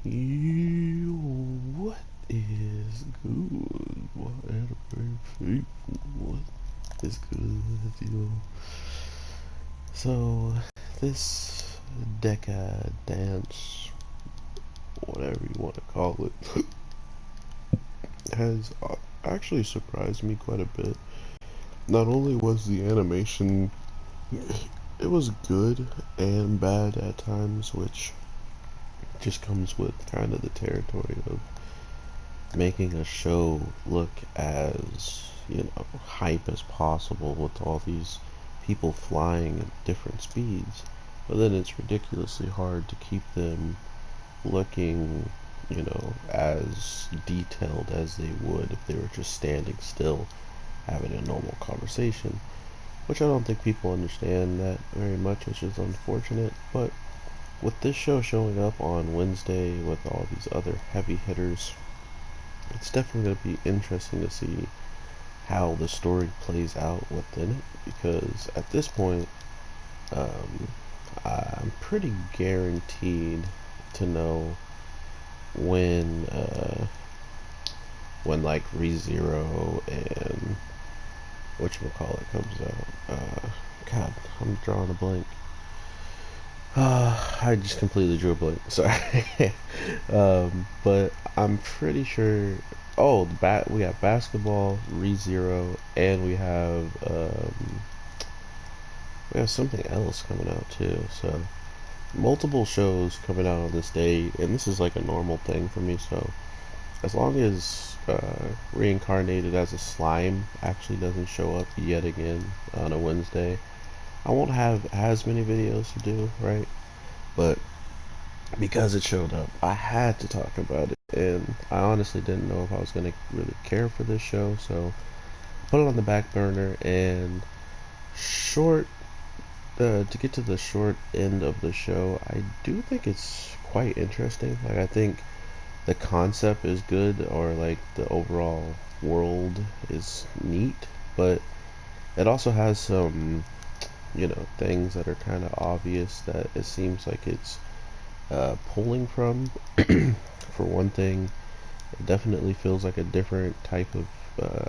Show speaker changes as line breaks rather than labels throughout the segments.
Yo, what is good? Whatever people, what is good, yo? So, this Deca Dance, whatever you want to call it, has actually surprised me quite a bit. Not only was the animation, it was good and bad at times, which just comes with kind of the territory of making a show look as, hype as possible with all these people flying at different speeds. But then it's ridiculously hard to keep them looking, as detailed as they would if they were just standing still having a normal conversation. Which I don't think people understand that very much, which is unfortunate. But with this show showing up on Wednesday with all these other heavy hitters, it's definitely going to be interesting to see how the story plays out within it, because at this point, um, I'm pretty guaranteed to know when like ReZero and whatchamacallit comes out. God, I'm drawing a blank. I just completely drew a blank. Sorry. But I'm pretty sure. Oh, we have basketball, ReZero, and we have something else coming out too. So multiple shows coming out on this day, and this is like a normal thing for me. So as long as reincarnated as a slime actually doesn't show up yet again on a Wednesday, I won't have as many videos to do, right? But because it showed up, I had to talk about it, and I honestly didn't know if I was gonna really care for this show, so put it on the back burner. And short, to get to the short end of the show, I do think it's quite interesting. Like, I think the concept is good, or like the overall world is neat, but it also has some, things that are kind of obvious that it seems like it's pulling from. For one thing, it definitely feels like a different type of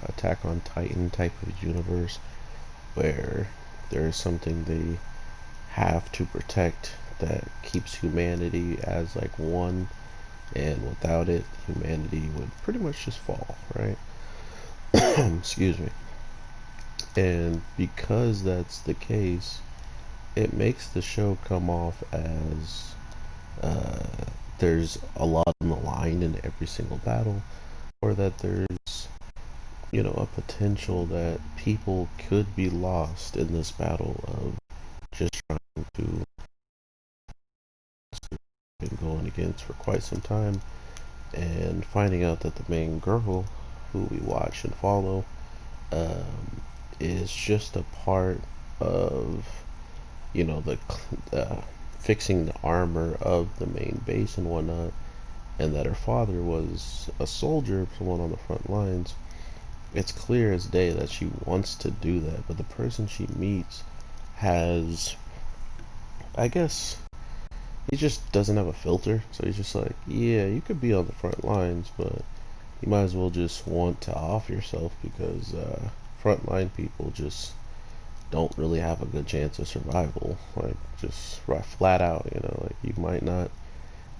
Attack on Titan type of universe, where there's something they have to protect that keeps humanity as like one, and without it, humanity would pretty much just fall, right? Excuse me. And because that's the case, it makes the show come off as uh, there's a lot on the line in every single battle, or that there's, a potential that people could be lost in this battle of just trying to been going against for quite some time, and finding out that the main girl who we watch and follow um, is just a part of, the fixing the armor of the main base and whatnot, and that her father was a soldier, someone on the front lines. It's clear as day that she wants to do that, but the person she meets has, I guess, he just doesn't have a filter. So he's just like, yeah, you could be on the front lines, but you might as well just want to off yourself, because frontline people just don't really have a good chance of survival. Like, just right flat out, like, you might not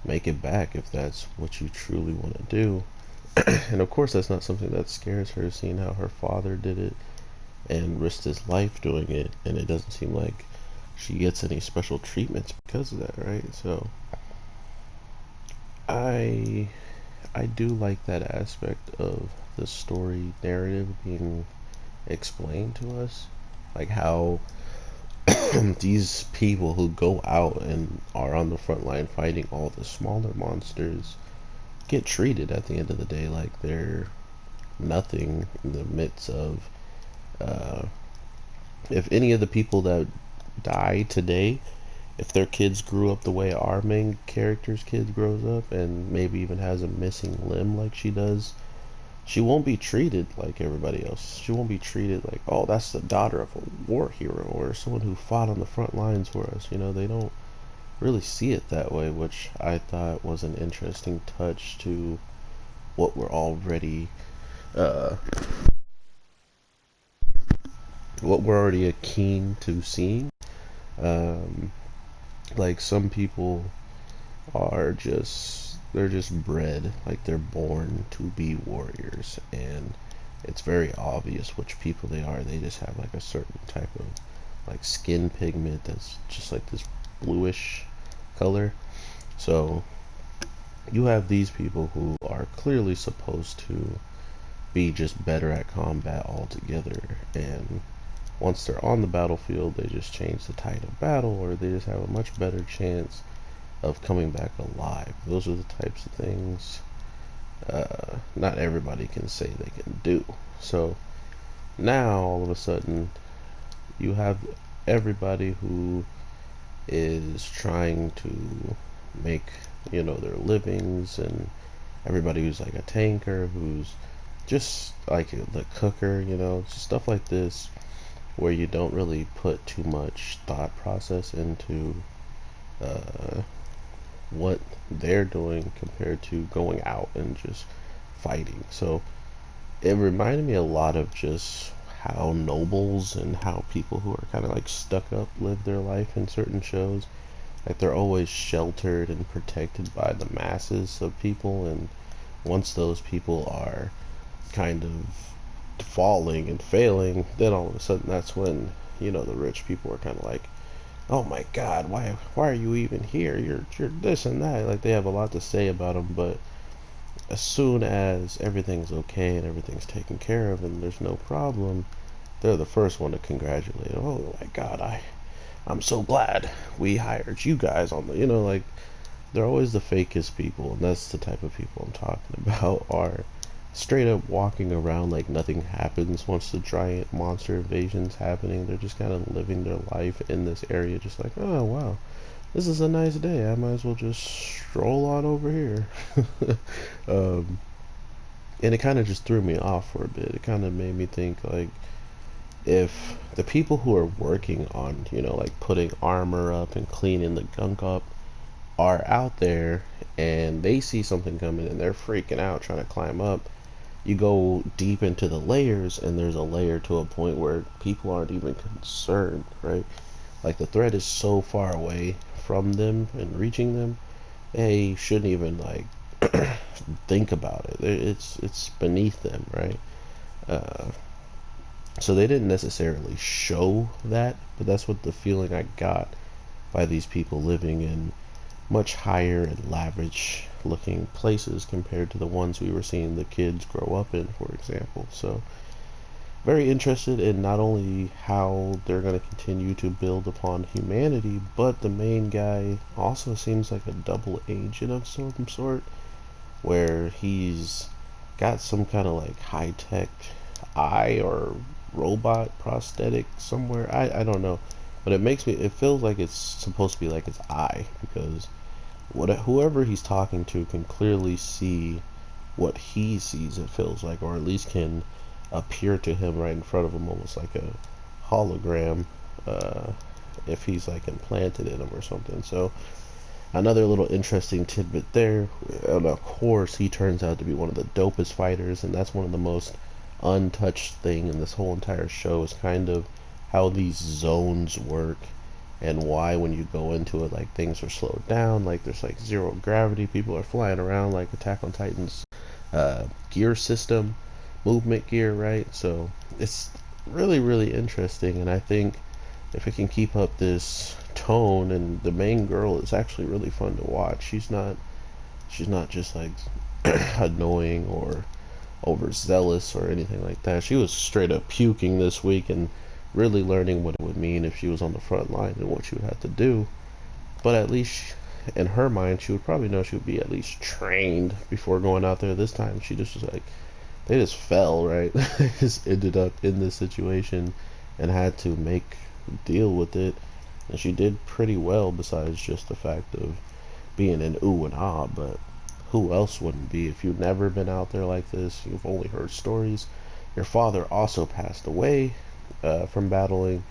make it back if that's what you truly want to do. And of course, that's not something that scares her, seeing how her father did it and risked his life doing it, and it doesn't seem like she gets any special treatments because of that, right? So I I do like that aspect of the story narrative being explained to us, like how these people who go out and are on the front line fighting all the smaller monsters get treated at the end of the day like they're nothing in the midst of uh, if any of the people that die today, if their kids grew up the way our main character's kid grows up and maybe even has a missing limb like she does, she won't be treated like everybody else. She won't be treated like, oh, that's the daughter of a war hero or someone who fought on the front lines for us. They don't really see it that way, which I thought was an interesting touch to what we're already uh, keen to seeing. Um, like some people are just they're just bred, like they're born to be warriors, and it's very obvious which people they are. They just have like a certain type of like skin pigment that's just like this bluish color. So you have these people who are clearly supposed to be just better at combat altogether, and once they're on the battlefield they just change the tide of battle, or they just have a much better chance of coming back alive. Those are the types of things not everybody can say they can do. So now all of a sudden you have everybody who is trying to make, their livings, and everybody who's like a tanker, who's just like the cooker, just stuff like this, where you don't really put too much thought process into uh, what they're doing compared to going out and just fighting. So it reminded me a lot of just how nobles and how people who are kind of like stuck up live their life in certain shows. Like they're always sheltered and protected by the masses of people, and once those people are kind of falling and failing, then all of a sudden that's when, the rich people are kind of like, oh my god, why are you even here? You're this and that. Like they have a lot to say about them, but as soon as everything's okay and everything's taken care of and there's no problem, they're the first one to congratulate. Oh my god, I'm so glad we hired you guys on the, like they're always the fakest people, and that's the type of people I'm talking about, are straight up walking around like nothing happens once the giant monster invasion's happening. They're just kind of living their life in this area, just like, oh wow, this is a nice day, I might as well just stroll on over here. um, and it kind of just threw me off for a bit. It kind of made me think, like, if the people who are working on, like putting armor up and cleaning the gunk up are out there and they see something coming and they're freaking out trying to climb up, you go deep into the layers and there's a layer to a point where people aren't even concerned, right? Like the threat is so far away from them and reaching them, they shouldn't even like think about it. It's beneath them, right? uh, so they didn't necessarily show that, but that's what the feeling I got by these people living in much higher and lavish looking places compared to the ones we were seeing the kids grow up in, for example. So very interested in not only how they're going to continue to build upon humanity, but the main guy also seems like a double agent of some sort, where he's got some kind of like high tech eye or robot prosthetic somewhere. I don't know, but it feels like it's supposed to be like his eye, because whoever he's talking to can clearly see what he sees, it feels like, or at least can appear to him right in front of him, almost like a hologram, uh, if he's like implanted in him or something. So another little interesting tidbit there. And of course he turns out to be one of the dopest fighters, and that's one of the most untouched thing in this whole entire show, is kind of how these zones work, and why when you go into it, like things are slowed down, like there's like zero gravity, people are flying around like Attack on Titan's gear system, movement gear, right? So it's really, really interesting, and I think if it can keep up this tone, and the main girl is actually really fun to watch. She's not just like annoying or overzealous or anything like that. She was straight up puking this week and really learning what it would mean if she was on the front line and what she would have to do. But at least in her mind, she would probably know she would be at least trained before going out there. This time she just was like, they just fell, right? They just ended up in this situation and had to deal with it, and she did pretty well, besides just the fact of being an ooh and ah. But who else wouldn't be? If you've never been out there like this, you've only heard stories. Your father also passed away from battling,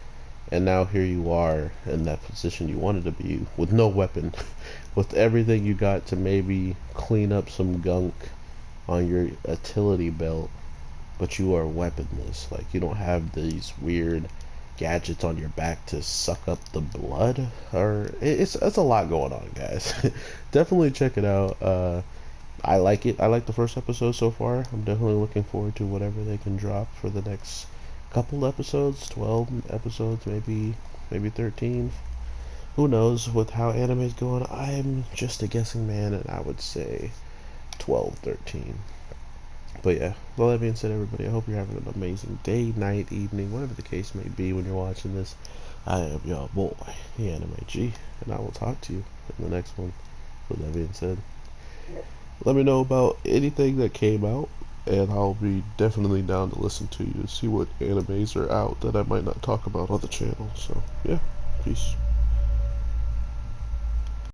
and now here you are in that position you wanted to be with no weapon, with everything you got to maybe clean up some gunk on your utility belt, but you are weaponless. Like, you don't have these weird gadgets on your back to suck up the blood, or it's a lot going on, guys. Definitely check it out. I like it. I like the first episode so far. I'm definitely looking forward to whatever they can drop for the next couple episodes, 12 episodes, maybe 13. Who knows with how anime is going? I'm just a guessing man, and I would say 12, 13. But yeah, with all that being said, everybody, I hope you're having an amazing day, night, evening, whatever the case may be when you're watching this. I am your boy, the Anime G, and I will talk to you in the next one. With that being said, let me know about anything that came out, and I'll be definitely down to listen to you and see what animes are out that I might not talk about on the channel. So, yeah, peace.